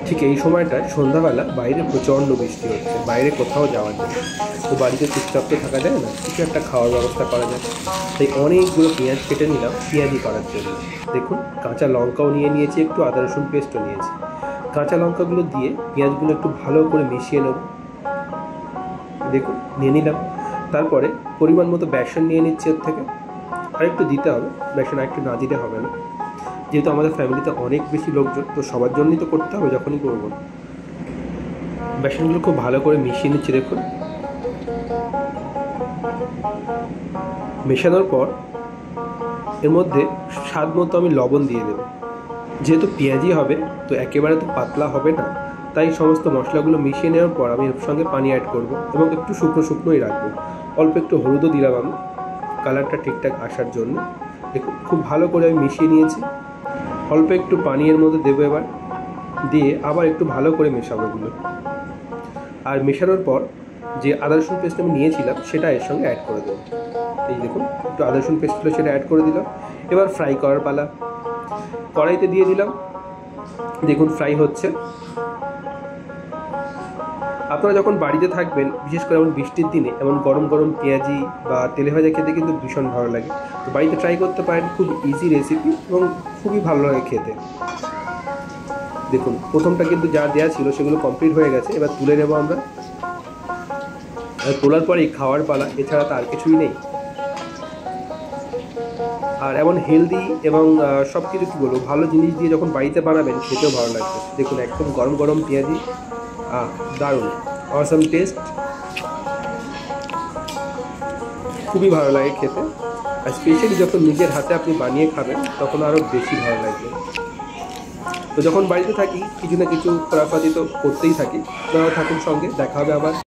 ঠিক এই সময়টায় সন্ধ্যাবেলা বাইরে প্রচণ্ড বৃষ্টি হচ্ছে, বাইরে কোথাও যাওয়া যায়, তো বাড়িতে চুপচাপ তো থাকা যায় না, কিছু একটা খাওয়ার ব্যবস্থা করা যায়। তাই অনেকগুলো পেঁয়াজ কেটে নিলাম পেঁয়াজি করার জন্য। দেখুন, কাঁচা লঙ্কাও নিয়ে নিয়েছি, একটু আদা রসুন পেস্টও নিয়েছি। কাঁচা লঙ্কাগুলো দিয়ে পেঁয়াজগুলো একটু ভালো করে মিশিয়ে নেব। দেখুন, নিয়ে নিলাম। তারপরে পরিমাণ মতো বেসন নিয়ে নিচ্ছি এর থেকে, আর একটু দিতে হবে, বেসন আর একটু না দিলে হবে না, যেহেতু আমাদের ফ্যামিলিতে অনেক বেশি লোকজন, তো সবার জন্যই তো করতে হবে যখনই করবো। বেসনগুলো খুব ভালো করে মিশিয়ে নিচ্ছি। দেখুন, মেশানোর পর এর মধ্যে স্বাদ মতো আমি লবণ দিয়ে দেবো। যেহেতু পেঁয়াজি হবে, তো একেবারে তো পাতলা হবে না, তাই সমস্ত মশলাগুলো মিশিয়ে নেওয়ার পর আমি এর সঙ্গে পানি অ্যাড করব এবং একটু শুকনো শুকনোই রাখবো। অল্প একটু হলুদও দিলাম আমি, কালারটা ঠিকঠাক আসার জন্য। দেখুন, খুব ভালো করে আমি মিশিয়ে নিয়েছি। অল্প একটু পানি এর মধ্যে দেবো এবার, দিয়ে আবার একটু ভালো করে মেশাবো এগুলো। আর মেশানোর পর যে আদা রসুন পেস্ট আমি নিয়েছিলাম সেটা এর সঙ্গে অ্যাড করে দেবো। এই দেখুন, একটু আদা রসুন পেস্ট ছিল, সেটা অ্যাড করে দিলাম। এবার ফ্রাই করার পালা। কড়াইতে দিয়ে দিলাম, দেখুন ফ্রাই হচ্ছে। আপনারা যখন বাড়িতে থাকবেন, বিশেষ করে এমন বৃষ্টির দিনে, এমন গরম গরম পেঁয়াজি বা তেলে ভাজা খেতে কিন্তু ভীষণ ভালো লাগে। তো বাড়িতে ট্রাই করতে পারেন, খুব ইজি রেসিপি এবং খুবই ভালো লাগে খেতে। দেখুন, প্রথমটা কিন্তু যা দেওয়া ছিল সেগুলো কমপ্লিট হয়ে গেছে, এবার তুলে নেব আমরা। আর তোলার পরেই খাওয়ার পালা, এছাড়া তো আর কিছুই নেই। আর এমন হেলদি এবং সব কিছু কী বলবো, ভালো জিনিস দিয়ে যখন বাড়িতে বানাবেন খেতেও ভালো লাগবে। দেখুন, একদম গরম গরম পেঁয়াজি, দারুণ, অসাম টেস্ট, খুবই ভালো লাগে খেতে। আর স্পেশালি যখন নিজের হাতে আপনি বানিয়ে খাবেন তখন আরও বেশি ভালো লাগবে। তো যখন বাড়িতে থাকি, কিছু না কিছু খোরাফাতি তো করতেই থাকি। আপনারাও থাকুন সঙ্গে, দেখা হবে আবার।